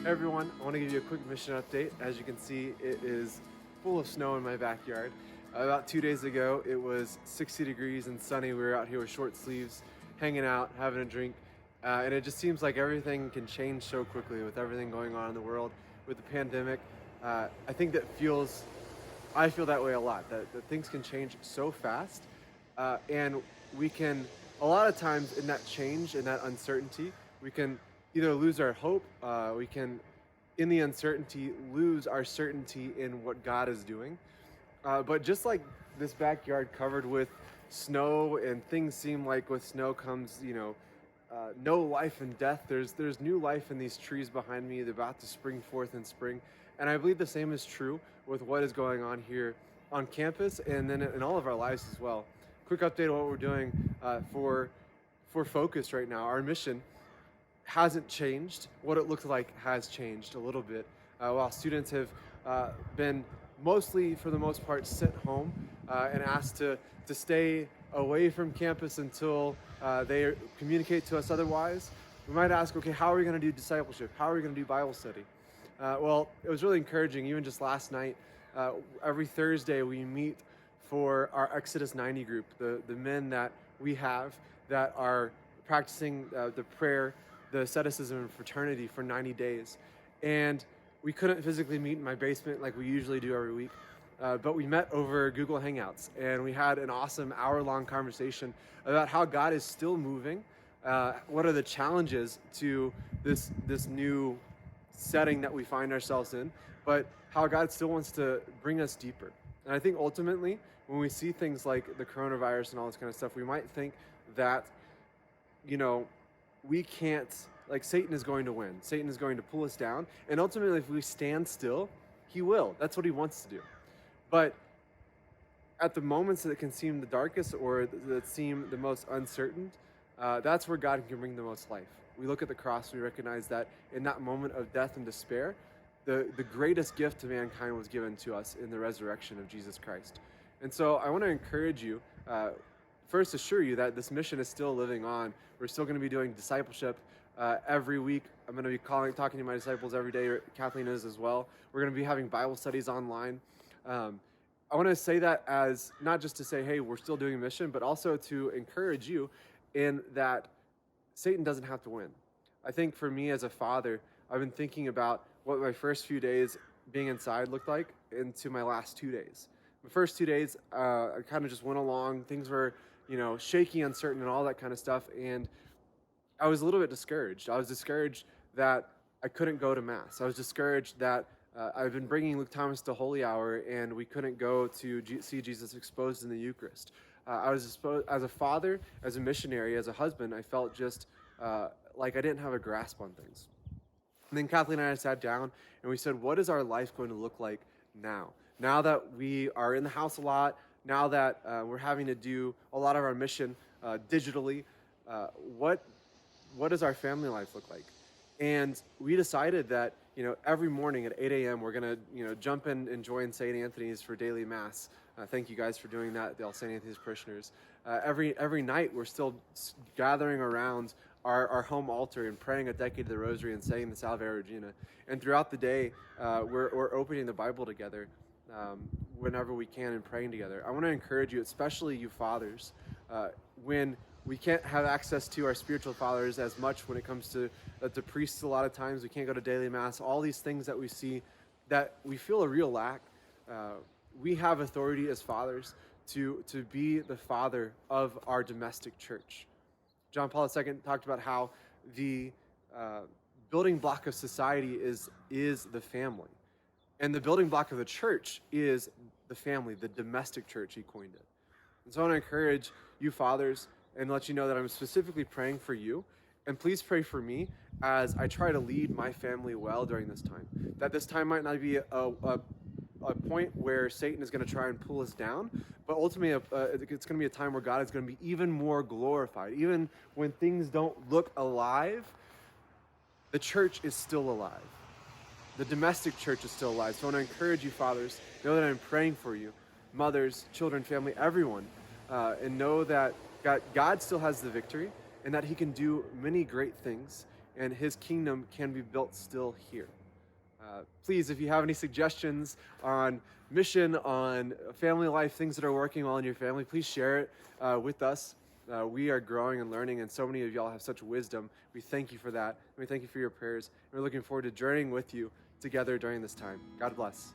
Hey everyone, I want to give you a quick mission update. As you can see, it is full of snow in my backyard. About 2 days ago, it was 60 degrees and sunny. We were out here with short sleeves, hanging out, having a drink. And it just seems like everything can change so quickly with everything going on in the world, with the pandemic. I think I feel that way a lot, that things can change so fast. And we can, a lot of times in that change, in that uncertainty, we can either lose our hope, we can, in the uncertainty, lose our certainty in what God is doing. But just like this backyard covered with snow, and things seem like with snow comes, no life and death. There's new life in these trees behind me. They're about to spring forth in spring, and I believe the same is true with what is going on here on campus, and then in all of our lives as well. Quick update on what we're doing for Focus right now. Our mission hasn't changed. What it looks like has changed a little bit. While students have been mostly, for the most part, sent home and asked to stay away from campus until they communicate to us otherwise, we might ask, okay, how are we going to do discipleship? How are we going to do Bible study? Well, it was really encouraging. Even just last night, every Thursday we meet for our Exodus 90 group, the men that we have that are practicing the prayer, the asceticism and fraternity for 90 days. And we couldn't physically meet in my basement like we usually do every week, but we met over Google Hangouts, and we had an awesome hour-long conversation about how God is still moving. What are the challenges to this new setting that we find ourselves in, but how God still wants to bring us deeper. And I think ultimately, when we see things like the coronavirus and all this kind of stuff, we might think that, we can't, like, Satan is going to win. Satan is going to pull us down. And ultimately, if we stand still, he will. That's what he wants to do. But at the moments that can seem the darkest or that seem the most uncertain, that's where God can bring the most life. We look at the cross, we recognize that in that moment of death and despair, the greatest gift to mankind was given to us in the resurrection of Jesus Christ. And so I want to encourage you, first assure you that this mission is still living on. We're still going to be doing discipleship every week. I'm going to be talking to my disciples every day. Kathleen is as well. We're going to be having Bible studies online. I want to say that as not just to say, hey, we're still doing a mission, but also to encourage you in that Satan doesn't have to win. I think for me as a father, I've been thinking about what my first few days being inside looked like into my last 2 days. The first 2 days, I kind of just went along. Things were, shaky, uncertain, and all that kind of stuff. And I was a little bit discouraged. I was discouraged that I couldn't go to Mass. I was discouraged that I've been bringing Luke Thomas to Holy Hour, and we couldn't go to see Jesus exposed in the Eucharist. I was exposed as a father, as a missionary, as a husband. I felt just like I didn't have a grasp on things. And then Kathleen and I sat down, and we said, what is our life going to look like now? Now that we are in the house a lot, now that we're having to do a lot of our mission digitally, what does our family life look like? And we decided that, every morning at 8 a.m. we're going to, jump in and join St. Anthony's for daily Mass. Thank you guys for doing that, the All St. Anthony's parishioners. Every night we're still gathering around our home altar and praying a decade of the Rosary and saying the Salve Regina. And throughout the day, we're opening the Bible together whenever we can and praying together. I want to encourage you, especially you fathers, when we can't have access to our spiritual fathers as much when it comes to priests. A lot of times we can't go to daily Mass, all these things that we see that we feel a real lack. We have authority as fathers to be the father of our domestic church. John Paul II talked about how the building block of society is the family. And the building block of the church is the family, the domestic church, he coined it. And so I want to encourage you fathers and let you know that I'm specifically praying for you. And please pray for me as I try to lead my family well during this time. That this time might not be a point where Satan is going to try and pull us down, but ultimately it's going to be a time where God is going to be even more glorified. Even when things don't look alive, the church is still alive. The domestic church is still alive. So I want to encourage you, fathers, know that I'm praying for you, mothers, children, family, everyone, and know that God still has the victory and that he can do many great things and his kingdom can be built still here. Please, if you have any suggestions on mission, on family life, things that are working well in your family, please share it with us. We are growing and learning, and so many of y'all have such wisdom. We thank you for that. And we thank you for your prayers. And we're looking forward to journeying with you together during this time. God bless.